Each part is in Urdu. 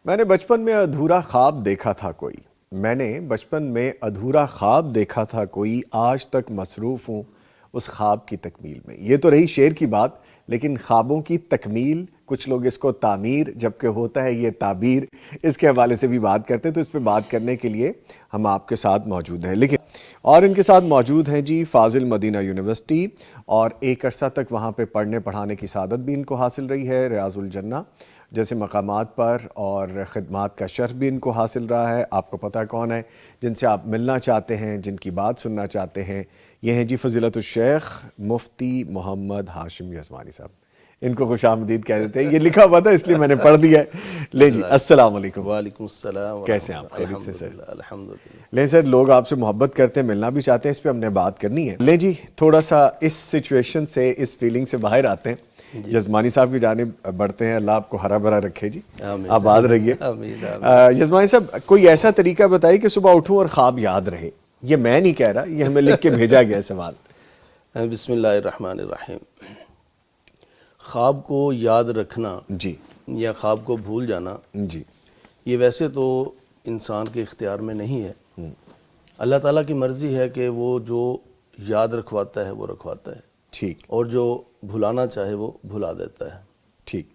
میں نے بچپن میں ادھورا خواب دیکھا تھا کوئی، میں نے بچپن میں ادھورا خواب دیکھا تھا کوئی، آج تک مصروف ہوں اس خواب کی تکمیل میں۔ یہ تو رہی شعر کی بات، لیکن خوابوں کی تکمیل، کچھ لوگ اس کو تعمیر جبکہ ہوتا ہے یہ تعبیر، اس کے حوالے سے بھی بات کرتے ہیں۔ تو اس پہ بات کرنے کے لیے ہم آپ کے ساتھ موجود ہیں، لیکن اور ان کے ساتھ موجود ہیں جی فاضل مدینہ یونیورسٹی، اور ایک عرصہ تک وہاں پہ پڑھنے پڑھانے کی سعادت بھی ان کو حاصل رہی ہے، ریاض الجنہ جیسے مقامات پر، اور خدمات کا شرف بھی ان کو حاصل رہا ہے۔ آپ کو پتہ کون ہے جن سے آپ ملنا چاہتے ہیں، جن کی بات سننا چاہتے ہیں، یہ ہیں جی فضیلت الشیخ مفتی محمد ہاشم یزمانی صاحب۔ ان کو خوش آمدید کہہ دیتے ہیں، یہ لکھا ہوا تھا اس لیے میں نے پڑھ دیا ہے۔ لے جی، السلام علیکم۔ وعلیکم السلام۔ کیسے ہیں آپ؟ خیریت سے سر؟ الحمدللہ۔ لیں سر، لوگ آپ سے محبت کرتے ہیں، ملنا بھی چاہتے ہیں، اس پہ ہم نے بات کرنی ہے۔ لیں جی، تھوڑا سا اس سچویشن سے، اس فیلنگ سے باہر آتے ہیں، یزمانی صاحب کی جانب بڑھتے ہیں۔ اللہ آپ کو ہرا بھرا رکھے جی، آباد رہیے۔ یزمانی صاحب، کوئی ایسا طریقہ بتائیے کہ صبح اٹھوں اور خواب یاد رہے۔ یہ میں نہیں کہہ رہا، یہ ہمیں لکھ کے بھیجا گیا سوال۔ بسم اللہ الرحمن الرحیم۔ خواب کو یاد رکھنا جی یا خواب کو بھول جانا، جی، یہ ویسے تو انسان کے اختیار میں نہیں ہے۔ اللہ تعالیٰ کی مرضی ہے کہ وہ جو یاد رکھواتا ہے وہ رکھواتا ہے، ٹھیک اور جو بھلانا چاہے وہ بھلا دیتا ہے۔ ٹھیک۔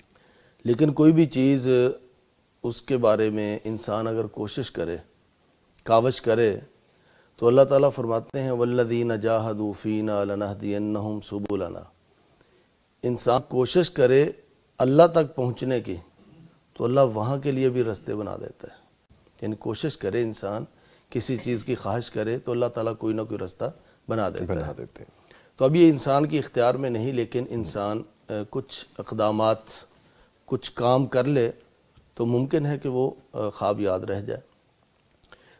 لیکن کوئی بھی چیز، اس کے بارے میں انسان اگر کوشش کرے، کاوش کرے، تو اللہ تعالیٰ فرماتے ہیں وَالَّذِينَ جَاهَدُوا فِينَا لَنَهْدِيَنَّهُمْ سُبُلَنَا۔ انسان کوشش کرے اللہ تک پہنچنے کی تو اللہ وہاں کے لیے بھی راستے بنا دیتا ہے۔ یعنی کوشش کرے انسان، کسی چیز کی خواہش کرے تو اللہ تعالیٰ کوئی نہ کوئی راستہ بنا دیتا ہے۔ تو اب یہ انسان کی اختیار میں نہیں، لیکن انسان کچھ اقدامات، کچھ کام کر لے تو ممکن ہے کہ وہ خواب یاد رہ جائے۔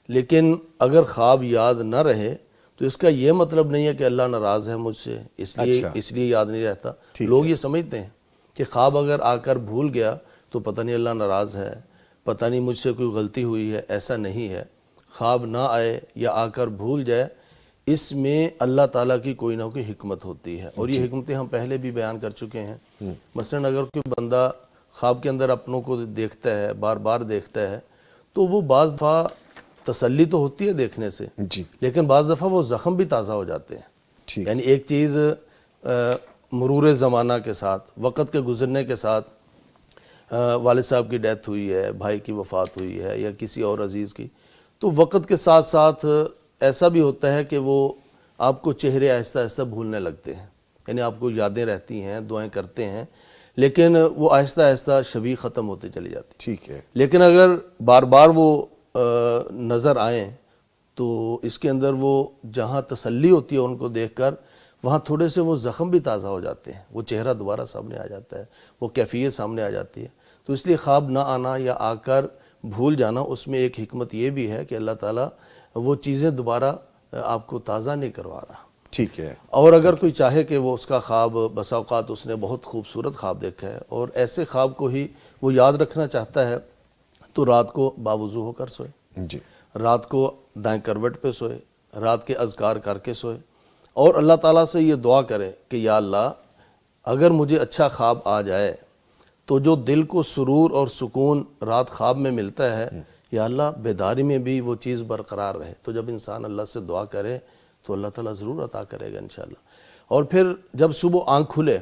لیکن اگر خواب یاد نہ رہے تو اس کا یہ مطلب نہیں ہے کہ اللہ ناراض ہے مجھ سے، اس لیے یاد نہیں رہتا۔ لوگ یہ سمجھتے ہیں کہ خواب اگر آ کر بھول گیا تو پتہ نہیں اللہ ناراض ہے، پتہ نہیں مجھ سے کوئی غلطی ہوئی ہے۔ ایسا نہیں ہے۔ خواب نہ آئے یا آ کر بھول جائے، اس میں اللہ تعالیٰ کی کوئی نہ کوئی حکمت ہوتی ہے، اور یہ حکمتیں ہم پہلے بھی بیان کر چکے ہیں۔ مثلاً اگر کوئی بندہ خواب کے اندر اپنوں کو دیکھتا ہے، بار بار دیکھتا ہے، تو وہ بعض دفعہ تسلی تو ہوتی ہے دیکھنے سے، لیکن بعض دفعہ وہ زخم بھی تازہ ہو جاتے ہیں۔ یعنی ایک چیز مرور زمانہ کے ساتھ، وقت کے گزرنے کے ساتھ، والد صاحب کی ڈیتھ ہوئی ہے، بھائی کی وفات ہوئی ہے، یا کسی اور عزیز کی، تو وقت کے ساتھ ساتھ ایسا بھی ہوتا ہے کہ وہ آپ کو چہرے آہستہ آہستہ بھولنے لگتے ہیں۔ یعنی آپ کو یادیں رہتی ہیں، دعائیں کرتے ہیں، لیکن وہ آہستہ آہستہ شبیہ ختم ہوتے چلی جاتی۔ ٹھیک ہے۔ لیکن اگر بار بار وہ نظر آئیں تو اس کے اندر وہ جہاں تسلی ہوتی ہے ان کو دیکھ کر، وہاں تھوڑے سے وہ زخم بھی تازہ ہو جاتے ہیں، وہ چہرہ دوبارہ سامنے آ جاتا ہے، وہ کیفیت سامنے آ جاتی ہے۔ تو اس لیے خواب نہ آنا یا آ کر بھول جانا، اس میں ایک حکمت یہ بھی ہے کہ اللہ تعالیٰ وہ چیزیں دوبارہ آپ کو تازہ نہیں کروا رہا۔ ٹھیک ہے۔ اور اگر کوئی چاہے کہ وہ اس کا خواب، بسا اوقات اس نے بہت خوبصورت خواب دیکھا ہے اور ایسے خواب کو ہی وہ یاد رکھنا چاہتا ہے، تو رات کو باوضو ہو کر سوئے، رات کو دائیں کروٹ پہ سوئے، رات کے اذکار کر کے سوئے، اور اللہ تعالیٰ سے یہ دعا کرے کہ یا اللہ، اگر مجھے اچھا خواب آ جائے تو جو دل کو سرور اور سکون رات خواب میں ملتا ہے، یا اللہ بیداری میں بھی وہ چیز برقرار رہے۔ تو جب انسان اللہ سے دعا کرے تو اللہ تعالیٰ ضرور عطا کرے گا انشاءاللہ۔ اور پھر جب صبح آنکھ کھلے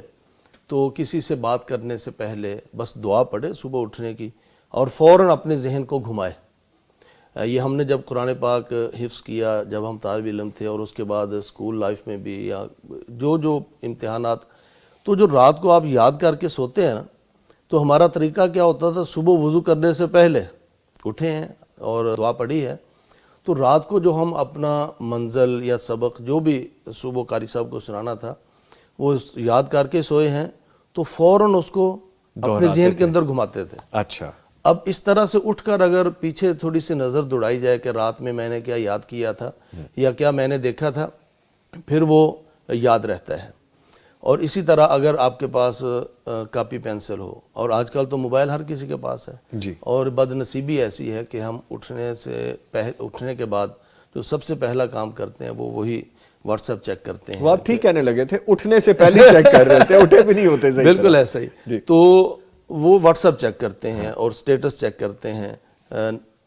تو کسی سے بات کرنے سے پہلے بس دعا پڑھے صبح اٹھنے کی، اور فوراً اپنے ذہن کو گھمائے۔ یہ ہم نے جب قرآن پاک حفظ کیا، جب ہم طالب علم تھے، اور اس کے بعد اسکول لائف میں بھی، یا جو امتحانات، تو جو رات کو آپ یاد کر کے سوتے ہیں نا، تو ہمارا طریقہ کیا ہوتا تھا، صبح وضو کرنے سے پہلے اٹھے ہیں اور دعا پڑھی ہے، تو رات کو جو ہم اپنا منزل یا سبق جو بھی صبح قاری صاحب کو سنانا تھا وہ یاد کر کے سوئے ہیں، تو فوراً اس کو اپنے ذہن کے اندر گھماتے تھے۔ اچھا، اب اس طرح سے اٹھ کر اگر پیچھے تھوڑی سی نظر دوڑائی جائے کہ رات میں نے کیا یاد کیا تھا یا کیا میں نے دیکھا تھا، پھر وہ یاد رہتا ہے۔ اور اسی طرح اگر آپ کے پاس کاپی پینسل ہو، اور آج کل تو موبائل ہر کسی کے پاس ہے، اور بد نصیبی ایسی ہے کہ ہم اٹھنے کے بعد جو سب سے پہلا کام کرتے ہیں وہ وہی واٹس ایپ چیک کرتے ہیں۔ وہ آپ ٹھیک کہنے لگے تھے، اٹھنے سے پہلے چیک کر رہے تھے، اٹھے بھی نہیں ہوتے۔ بالکل ایسا ہی۔ تو وہ واٹس ایپ چیک کرتے ہیں اور سٹیٹس چیک کرتے ہیں،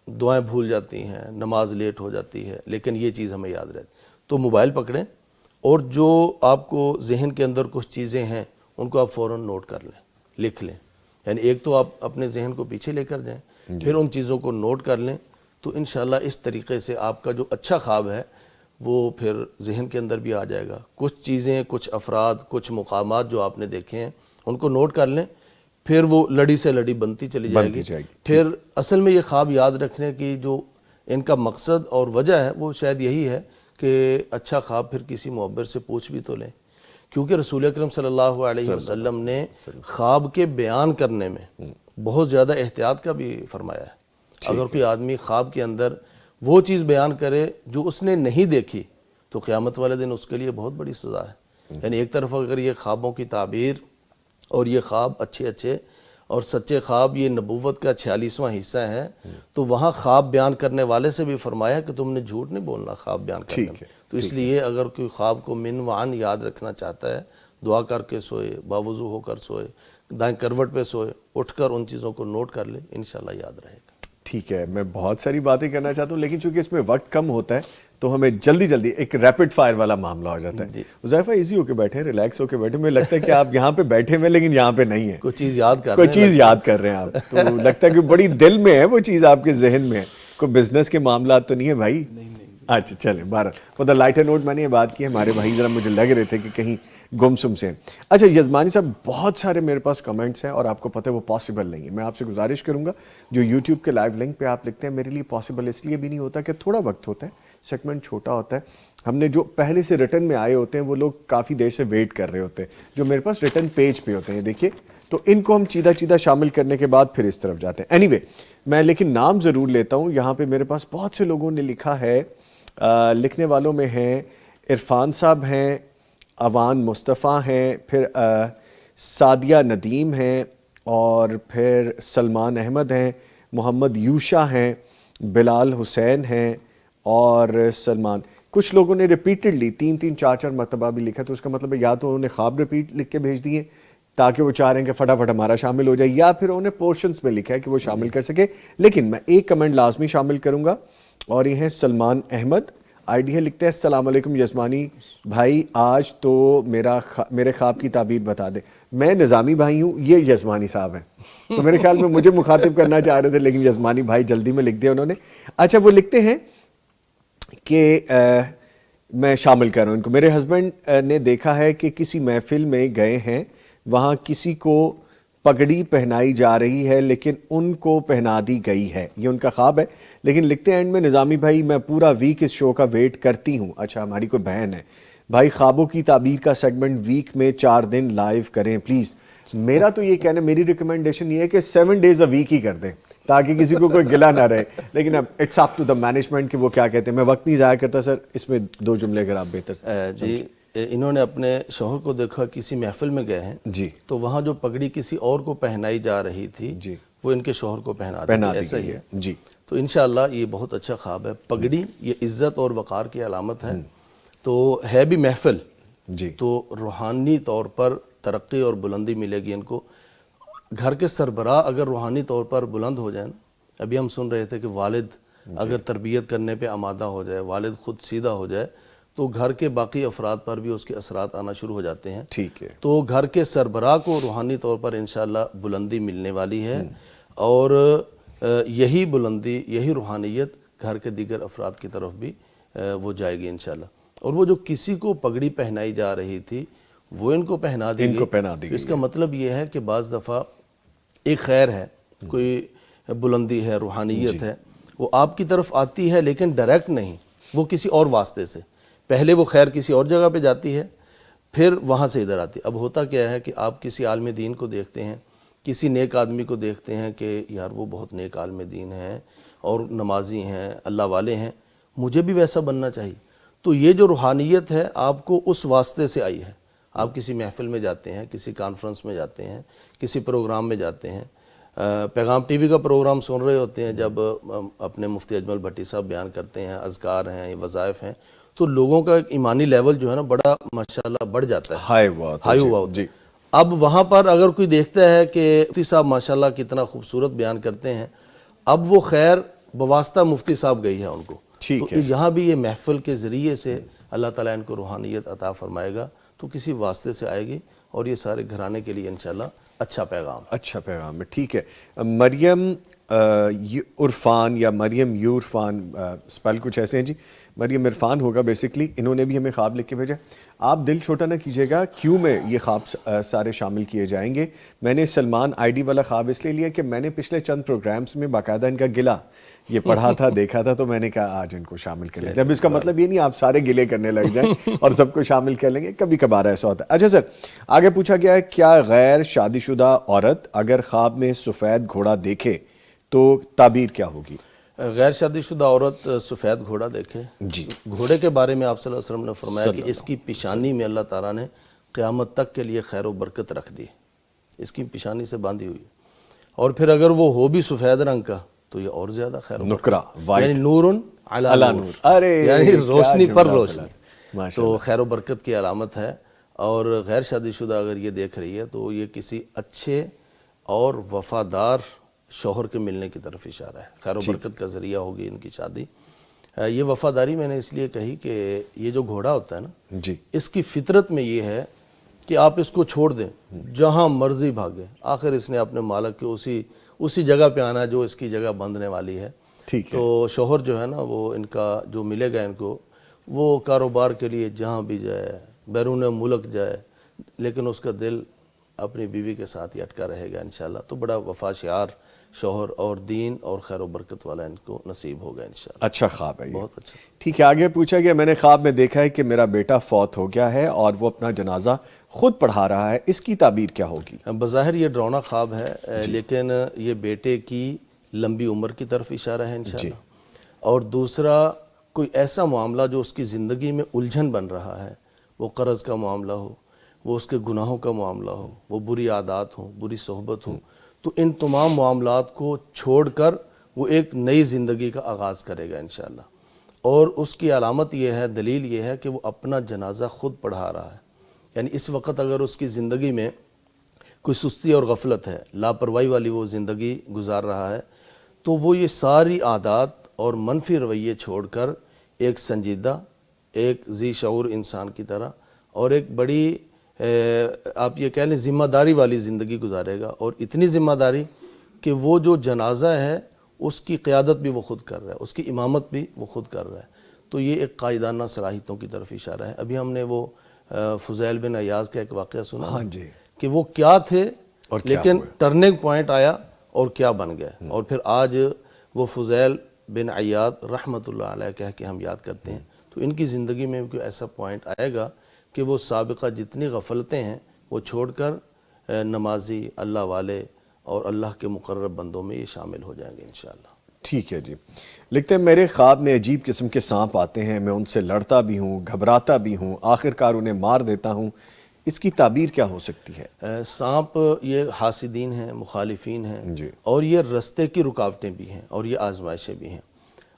دعائیں بھول جاتی ہیں، نماز لیٹ ہو جاتی ہے، لیکن یہ چیز ہمیں یاد رہتی. تو موبائل پکڑیں اور جو آپ کو ذہن کے اندر کچھ چیزیں ہیں ان کو آپ فوراً نوٹ کر لیں، لکھ لیں. یعنی ایک تو آپ اپنے ذہن کو پیچھے لے کر جائیں، پھر ان چیزوں کو نوٹ کر لیں، تو انشاءاللہ اس طریقے سے آپ کا جو اچھا خواب ہے وہ پھر ذہن کے اندر بھی آ جائے گا. کچھ چیزیں، کچھ افراد، کچھ مقامات جو آپ نے دیکھے ہیں ان کو نوٹ کر لیں، پھر وہ لڑی سے لڑی بنتی چلی جائے گی. پھر اصل میں یہ خواب یاد رکھنے کی جو ان کا مقصد اور وجہ ہے وہ شاید یہی ہے کہ اچھا خواب پھر کسی معبر سے پوچھ بھی تو لیں، کیونکہ رسول اکرم صلی اللہ علیہ وسلم نے خواب کے بیان کرنے میں بہت زیادہ احتیاط کا بھی فرمایا ہے. اگر کوئی آدمی خواب کے اندر وہ چیز بیان کرے جو اس نے نہیں دیکھی تو قیامت والے دن اس کے لیے بہت بڑی سزا ہے. یعنی ایک طرف اگر یہ خوابوں کی تعبیر اور یہ خواب اچھے اور سچے خواب یہ نبوت کا 46واں حصہ ہے، تو وہاں خواب بیان کرنے والے سے بھی فرمایا کہ تم نے جھوٹ نہیں بولنا خواب بیان کرنے میں. تو اس لیے اگر کوئی خواب کو من وعن یاد رکھنا چاہتا ہے، دعا کر کے سوئے، باوضو ہو کر سوئے، دائیں کروٹ پہ سوئے، اٹھ کر ان چیزوں کو نوٹ کر لے، انشاءاللہ یاد رہے گا. ٹھیک ہے، میں بہت ساری باتیں کرنا چاہتا ہوں لیکن چونکہ اس میں وقت کم ہوتا ہے تو ہمیں جلدی ایک ریپڈ فائر والا معاملہ ہو جاتا ہے. حذیفہ ایزی ہو کے بیٹھے، ریلیکس ہو کے بیٹھے. مجھے لگتا ہے کہ آپ یہاں پہ بیٹھے ہوئے لیکن یہاں پہ نہیں ہیں، کوئی چیز یاد کر رہے ہیں آپ. تو لگتا ہے کہ بڑی دل میں ہے وہ چیز، آپ کے ذہن میں ہے. کوئی بزنس کے معاملات تو نہیں ہے بھائی؟ اچھا چلیں، بہرحال فور دا لائٹر نوٹ میں نے یہ بات کی. ہمارے بھائی ذرا مجھے لگ رہے تھے کہ کہیں گم سم سے ہیں. اچھا یزمانی صاحب، بہت سارے میرے پاس کمنٹس ہیں اور آپ کو پتہ ہے وہ پاسبل نہیں ہے. میں آپ سے گزارش کروں گا جو یوٹیوب کے لائیو لنک پہ آپ لکھتے ہیں، میرے لیے پاسبل اس لیے بھی نہیں ہوتا کہ تھوڑا وقت ہوتا ہے، سیگمنٹ چھوٹا ہوتا ہے. ہم نے جو پہلے سے ریٹن میں آئے ہوتے ہیں وہ لوگ کافی دیر سے ویٹ کر رہے ہوتے ہیں جو میرے پاس ریٹن پیج پہ ہوتے ہیں، دیکھیے. تو ان کو ہم چیدہ شامل کرنے کے بعد پھر اس طرف جاتے ہیں. اینی وے، میں لیکن نام ضرور لیتا ہوں. یہاں پہ میرے پاس بہت سے لوگوں نے لکھا ہے. لکھنے والوں میں ہیں عرفان صاحب ہیں، اوان مصطفیٰ ہیں، پھر سعدیہ ندیم ہیں، اور پھر سلمان احمد ہیں، محمد یوشا ہیں، بلال حسین ہیں، اور سلمان. کچھ لوگوں نے ریپیٹڈلی 3-4 مرتبہ بھی لکھا، تو اس کا مطلب ہے یا تو انہوں نے خواب ریپیٹ لکھ کے بھیج دیے تاکہ وہ چاہ رہے ہیں کہ فٹافٹ ہمارا شامل ہو جائے، یا پھر انہوں نے پورشنز میں لکھا ہے کہ وہ شامل کر سکے. لیکن میں ایک کمنٹ لازمی شامل کروں گا، اور یہ ہیں سلمان احمد. آئی ڈی ہے، لکھتے ہیں السلام علیکم یزمانی بھائی، آج تو میرے خواب کی تعبیر بتا دیں. میں نظامی بھائی ہوں، یہ یزمانی صاحب ہیں، تو میرے خیال میں مجھے مخاطب کرنا چاہ رہے تھے لیکن یزمانی بھائی جلدی میں لکھ دیا انہوں نے. اچھا، وہ لکھتے ہیں کہ میں شامل کر رہا ہوں ان کو. میرے ہسبینڈ نے دیکھا ہے کہ کسی محفل میں گئے ہیں، وہاں کسی کو پگڑی پہنائی جا رہی ہے لیکن ان کو پہنا دی گئی ہے. یہ ان کا خواب ہے. لیکن لکھتے ہیں اینڈ میں، نظامی بھائی میں پورا ویک اس شو کا ویٹ کرتی ہوں. اچھا، ہماری کوئی بہن ہے بھائی. خوابوں کی تعبیر کا سیگمنٹ ویک میں 4 دن لائیو کریں پلیز. میرا تو یہ کہنا، میری ریکمنڈیشن یہ ہے کہ 7 days a week ہی کر دیں تاکہ کسی کو کوئی گلہ نہ رہے. لیکن اب it's up to the management کہ وہ کیا کہتے ہیں. میں وقت نہیں ضائع کرتا سر، اس میں 2 جملے اگر آپ بہتر. جی، انہوں نے اپنے شوہر کو دیکھا کسی محفل میں گئے ہیں جی، تو وہاں جو پگڑی کسی اور کو پہنائی جا رہی تھی جی، وہ ان کے شوہر کو پہنا دی. ایسا ہی ہے جی. تو انشاءاللہ یہ بہت اچھا خواب ہے. پگڑی یہ عزت اور وقار کی علامت ہے، تو ہے بھی محفل جی، تو روحانی طور پر ترقی اور بلندی ملے گی ان کو. گھر کے سربراہ اگر روحانی طور پر بلند ہو جائیں، ابھی ہم سن رہے تھے کہ والد اگر تربیت کرنے پہ آمادہ ہو جائے، والد خود سیدھا ہو جائے، تو گھر کے باقی افراد پر بھی اس کے اثرات آنا شروع ہو جاتے ہیں. ٹھیک ہے. تو گھر کے سربراہ کو روحانی طور پر انشاءاللہ بلندی ملنے والی ہے، اور یہی بلندی، یہی روحانیت گھر کے دیگر افراد کی طرف بھی وہ جائے گی انشاءاللہ. اور وہ جو کسی کو پگڑی پہنائی جا رہی تھی وہ ان کو پہنا دی گئی. اس کا مطلب یہ ہے کہ بعض دفعہ ایک خیر ہے، کوئی بلندی ہے، روحانیت ہے، وہ آپ کی طرف آتی ہے لیکن ڈائریکٹ نہیں، وہ کسی اور واسطے سے. پہلے وہ خیر کسی اور جگہ پہ جاتی ہے، پھر وہاں سے ادھر آتی ہے. اب ہوتا کیا ہے کہ آپ کسی عالم دین کو دیکھتے ہیں، کسی نیک آدمی کو دیکھتے ہیں کہ یار وہ بہت نیک عالم دین ہیں اور نمازی ہیں، اللہ والے ہیں، مجھے بھی ویسا بننا چاہیے. تو یہ جو روحانیت ہے آپ کو اس واسطے سے آئی ہے. آپ کسی محفل میں جاتے ہیں، کسی کانفرنس میں جاتے ہیں، کسی پروگرام میں جاتے ہیں، پیغام ٹی وی کا پروگرام سن رہے ہوتے ہیں جب اپنے مفتی اجمل بھٹی صاحب بیان کرتے ہیں، اذکار ہیں، وظائف ہیں، تو لوگوں کا ایک ایمانی لیول جو ہے نا بڑا ماشاءاللہ بڑھ جاتا ہے، ہائی ہوا ہوتا ہے. اب وہاں پر اگر کوئی دیکھتا ہے کہ مفتی صاحب ماشاءاللہ کتنا خوبصورت بیان کرتے ہیں، اب وہ خیر بواسطہ مفتی صاحب گئی ہے ان کو، ٹھیک تو یہاں بھی یہ محفل کے ذریعے سے اللہ تعالیٰ ان کو روحانیت عطا فرمائے گا، تو کسی واسطے سے آئے گی، اور یہ سارے گھرانے کے لیے انشاءاللہ اچھا پیغام ہے۔ اچھا پیغام ہے، ٹھیک ہے۔ مریم عرفان یا مریم یورفان سپیل کچھ ایسے ہیں جی، مریم عرفان ہوگا بیسکلی، انہوں نے بھی ہمیں خواب لکھ کے بھیجا۔ آپ دل چھوٹا نہ کیجیے گا، کیوں میں یہ خواب سارے شامل کیے جائیں گے۔ میں نے سلمان آئی ڈی والا خواب اس لیے لیا کہ میں نے پچھلے چند پروگرامز میں باقاعدہ ان کا گلہ یہ پڑھا تھا، دیکھا تھا، تو میں نے کہا آج ان کو شامل کر لیتے ہیں۔ اب اس کا مطلب یہ نہیں آپ سارے گلے کرنے لگ جائیں اور سب کو شامل کر لیں گے، کبھی کبھار ایسا ہوتا ہے۔ اچھا سر، آگے پوچھا گیا ہے کیا غیر شادی شدہ عورت اگر خواب میں سفید گھوڑا دیکھے تو تعبیر کیا ہوگی؟ غیر شادی شدہ عورت سفید گھوڑا دیکھے، جی، گھوڑے کے بارے میں آپ صلی اللہ علیہ وسلم نے فرمایا کہ اس کی پیشانی میں اللہ تعالیٰ نے قیامت تک کے لیے خیر و برکت رکھ دی، اس کی پیشانی سے باندھی ہوئی، اور پھر اگر وہ ہو بھی سفید رنگ کا تو یہ اور زیادہ خیر و برکت، نکرہ وائٹ، یعنی نور علی نور، ارے یعنی روشنی پر روشنی، ماشاء تو خیر و برکت کی علامت ہے۔ اور غیر شادی شدہ اگر یہ دیکھ رہی ہے تو یہ کسی اچھے اور وفادار شوہر کے ملنے کی طرف اشارہ ہے، خیر و برکت کا ذریعہ ہوگی ان کی شادی۔ یہ وفاداری میں نے اس لیے کہی کہ یہ جو گھوڑا ہوتا ہے نا، جی، اس کی فطرت میں یہ ہے کہ آپ اس کو چھوڑ دیں جہاں مرضی بھاگے، آخر اس نے اپنے مالک کے اسی جگہ پہ آنا جو اس کی جگہ بندھنے والی ہے۔ ٹھیک ہے، تو شوہر جو ہے نا وہ ان کا جو ملے گا ان کو، وہ کاروبار کے لیے جہاں بھی جائے، بیرون ملک جائے، لیکن اس کا دل اپنی بیوی کے ساتھ ہی اٹکا رہے گا انشاءاللہ۔ تو بڑا وفا شعار شوہر اور دین اور خیر و برکت والا ان کو نصیب ہوگا انشاءاللہ۔ اچھا خواب ہے یہ، بہت اچھا۔ ٹھیک ہے۔ آگے پوچھا گیا میں نے خواب میں دیکھا ہے کہ میرا بیٹا فوت ہو گیا ہے اور وہ اپنا جنازہ خود پڑھا رہا ہے، اس کی تعبیر کیا ہوگی؟ بظاہر یہ ڈراؤنا خواب ہے، لیکن یہ بیٹے کی لمبی عمر کی طرف اشارہ ہے انشاءاللہ۔ اور دوسرا کوئی ایسا معاملہ جو اس کی زندگی میں الجھن بن رہا ہے، وہ قرض کا معاملہ ہو، وہ اس کے گناہوں کا معاملہ ہو، وہ بری عادات ہوں، بری صحبت ہوں، تو ان تمام معاملات کو چھوڑ کر وہ ایک نئی زندگی کا آغاز کرے گا انشاءاللہ۔ اور اس کی علامت یہ ہے، دلیل یہ ہے کہ وہ اپنا جنازہ خود پڑھا رہا ہے، یعنی اس وقت اگر اس کی زندگی میں کوئی سستی اور غفلت ہے، لاپرواہی والی وہ زندگی گزار رہا ہے، تو وہ یہ ساری عادات اور منفی رویے چھوڑ کر ایک سنجیدہ، ایک ذی شعور انسان کی طرح اور ایک بڑی آپ یہ کہہ لیں ذمہ داری والی زندگی گزارے گا، اور اتنی ذمہ داری کہ وہ جو جنازہ ہے اس کی قیادت بھی وہ خود کر رہا ہے، اس کی امامت بھی وہ خود کر رہا ہے۔ تو یہ ایک قائدانہ صلاحیتوں کی طرف اشارہ ہے۔ ابھی ہم نے وہ فضیل بن عیاض کا ایک واقعہ سنا، ہاں جی، کہ وہ کیا تھے اور کیا لیکن ہوئے۔ ٹرننگ پوائنٹ آیا اور کیا بن گئے، اور پھر آج وہ فضیل بن عیاض رحمۃ اللہ علیہ کہہ کے ہم یاد کرتے ہیں۔ تو ان کی زندگی میں کوئی ایسا پوائنٹ آئے گا کہ وہ سابقہ جتنی غفلتیں ہیں وہ چھوڑ کر نمازی، اللہ والے اور اللہ کے مقرب بندوں میں یہ شامل ہو جائیں گے انشاءاللہ۔ ٹھیک ہے جی، لکھتے ہیں میرے خواب میں عجیب قسم کے سانپ آتے ہیں، میں ان سے لڑتا بھی ہوں، گھبراتا بھی ہوں، آخر کار انہیں مار دیتا ہوں، اس کی تعبیر کیا ہو سکتی ہے؟ سانپ یہ حاسدین ہیں، مخالفین ہیں، جی، اور یہ رستے کی رکاوٹیں بھی ہیں، اور یہ آزمائشیں بھی ہیں،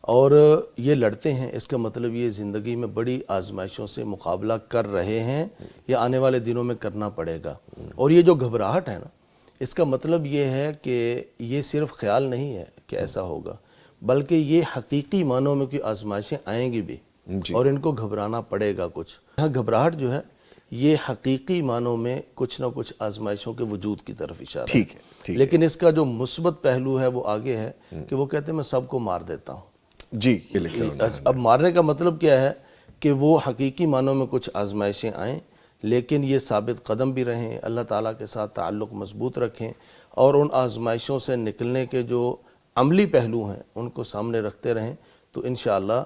اور یہ لڑتے ہیں۔ اس کا مطلب یہ زندگی میں بڑی آزمائشوں سے مقابلہ کر رہے ہیں، یا آنے والے دنوں میں کرنا پڑے گا۔ اور یہ جو گھبراہٹ ہے نا، اس کا مطلب یہ ہے کہ یہ صرف خیال نہیں ہے کہ ایسا ہوگا، بلکہ یہ حقیقی معنوں میں کوئی آزمائشیں آئیں گی بھی، اور ان کو گھبرانا پڑے گا کچھ۔ یہاں گھبراہٹ جو ہے یہ حقیقی معنوں میں کچھ نہ کچھ آزمائشوں کے وجود کی طرف اشارہ ہے۔ ٹھیک ہے، لیکن اس کا جو مثبت پہلو ہے وہ آگے ہے کہ وہ کہتے ہیں میں سب کو مار دیتا ہوں۔ جی، یہ لکھا ہوں۔ اب مارنے کا مطلب کیا ہے کہ وہ حقیقی معنوں میں کچھ آزمائشیں آئیں، لیکن یہ ثابت قدم بھی رہیں، اللہ تعالیٰ کے ساتھ تعلق مضبوط رکھیں، اور ان آزمائشوں سے نکلنے کے جو عملی پہلو ہیں ان کو سامنے رکھتے رہیں، تو انشاءاللہ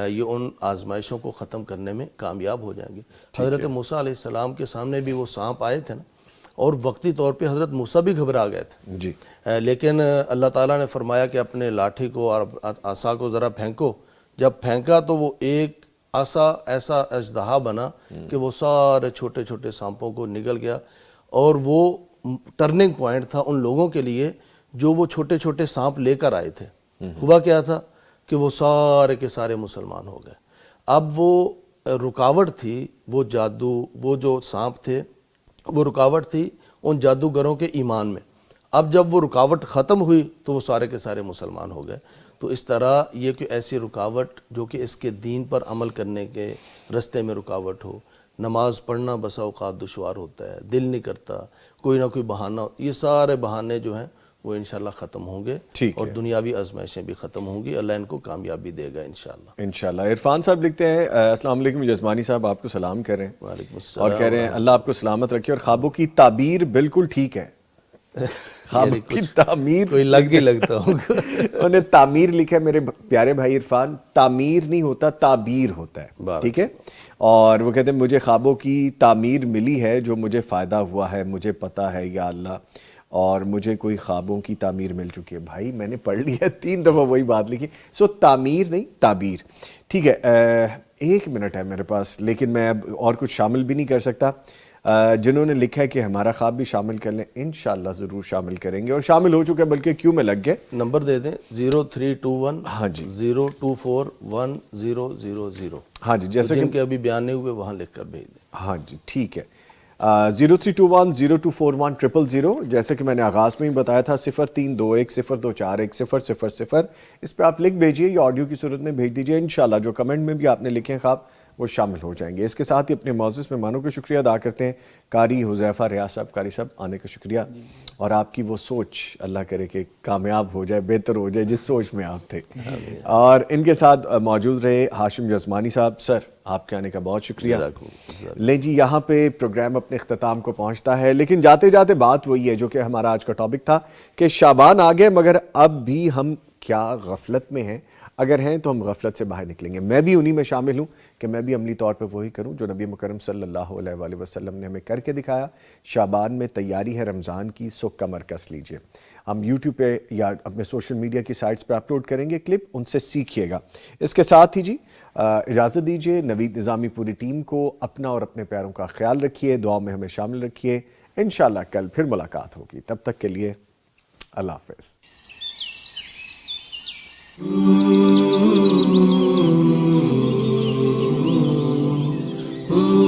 یہ ان آزمائشوں کو ختم کرنے میں کامیاب ہو جائیں گے۔ حضرت موسیٰ علیہ السلام کے سامنے بھی وہ سانپ آئے تھے نا، اور وقتی طور پہ حضرت موسیٰ بھی گھبرا گئے تھے، جی، لیکن اللہ تعالیٰ نے فرمایا کہ اپنے لاٹھی کو اور عصا کو ذرا پھینکو۔ جب پھینکا تو وہ ایک عصا ایسا اژدہا بنا کہ وہ سارے چھوٹے چھوٹے سانپوں کو نگل گیا، اور وہ ٹرننگ پوائنٹ تھا ان لوگوں کے لیے جو وہ چھوٹے چھوٹے سانپ لے کر آئے تھے۔ ہوا کیا تھا کہ وہ سارے کے سارے مسلمان ہو گئے۔ اب وہ رکاوٹ تھی، وہ جادو، وہ جو سانپ تھے وہ رکاوٹ تھی ان جادوگروں کے ایمان میں. اب جب وہ رکاوٹ ختم ہوئی تو وہ سارے کے سارے مسلمان ہو گئے. تو اس طرح یہ کہ ایسی رکاوٹ جو کہ اس کے دین پر عمل کرنے کے رستے میں رکاوٹ ہو، نماز پڑھنا بسا اوقات دشوار ہوتا ہے، دل نہیں کرتا، کوئی نہ کوئی بہانہ، یہ سارے بہانے جو ہیں وہ انشاءاللہ ختم ہوں گے اور دنیاوی آزمائشیں بھی ختم ہوں گی. اللہ ان کو کامیابی دے گا انشاءاللہ. انشاءاللہ. عرفان صاحب لکھتے ہیں السلام علیکم جزمانی صاحب، آپ کو سلام کر رہے ہیں وعلیکم السلام اور کہہ رہے ہیں اللہ آپ کو سلامت رکھے، اور خوابوں کی تعبیر بالکل ٹھیک ہے. خوابوں کی تعمیر کوئی لگ ہی لگتا ہوگا. انہوں نے تعمیر لکھا ہے میرے پیارے بھائی عرفان. تعمیر نہیں ہوتا، تعبیر ہوتا ہے. ٹھیک ہے. اور وہ کہتے ہیں مجھے خوابوں کی تعمیر ملی ہے جو مجھے فائدہ ہوا ہے، مجھے پتہ ہے یا اللہ، اور مجھے کوئی خوابوں کی تعمیر مل چکی ہے. بھائی میں نے پڑھ لی ہے 3 دفعہ وہی بات لکھی. سو تعمیر نہیں، تعبیر. ٹھیک ہے. 1 منٹ ہے میرے پاس، لیکن میں اب اور کچھ شامل بھی نہیں کر سکتا. جنہوں نے لکھا ہے کہ ہمارا خواب بھی شامل کر لیں، انشاءاللہ ضرور شامل کریں گے، اور شامل ہو چکے بلکہ کیوں میں لگ گئے. نمبر دے دیں 0321 ہاں جی 024 1000. ہاں جی، جیسے جن کے ابھی بیان نہیں ہوئے وہاں لکھ کر بھیج دیں. ہاں جی ٹھیک ہے. 0321 0241 000. جیسے کہ میں نے آغاز میں ہی بتایا تھا 0321 024 1000. اس پہ آپ لکھ بھیجیے یا آڈیو کی صورت میں بھیج دیجیے. انشاءاللہ جو کمنٹ میں بھی آپ نے لکھے ہیں خواب وہ شامل ہو جائیں گے. اس کے ساتھ ہی اپنے معزز مہمانوں کا شکریہ ادا کرتے ہیں. قاری حذیفہ ریاض صاحب، قاری صاحب آنے کا شکریہ. اور آپ کی وہ سوچ اللہ کرے کہ کامیاب ہو جائے، بہتر ہو جائے جس سوچ میں آپ تھے. اور ان کے ساتھ موجود رہے ہاشم جزمانی صاحب. سر آپ کے آنے کا بہت شکریہ. لیں جی، یہاں پہ پروگرام اپنے اختتام کو پہنچتا ہے، لیکن جاتے جاتے بات وہی ہے جو کہ ہمارا آج کا ٹاپک تھا کہ شعبان آ گئے مگر اب بھی ہم کیا غفلت میں ہیں. اگر ہیں تو ہم غفلت سے باہر نکلیں گے. میں بھی انہی میں شامل ہوں کہ میں بھی عملی طور پہ وہی کروں جو نبی مکرم صلی اللہ علیہ وآلہ وسلم نے ہمیں کر کے دکھایا. شعبان میں تیاری ہے رمضان کی، سو کمر کس لیجئے. ہم یوٹیوب پہ یا اپنے سوشل میڈیا کی سائٹس پہ اپلوڈ کریں گے کلپ، ان سے سیکھیے گا. اس کے ساتھ ہی جی اجازت دیجیے. نوید نظامی پوری ٹیم کو اپنا اور اپنے پیاروں کا خیال رکھیے، دعا میں ہمیں شامل رکھیے. انشاءاللہ کل پھر ملاقات ہوگی. تب تک کے لیے اللہ حافظ. Oh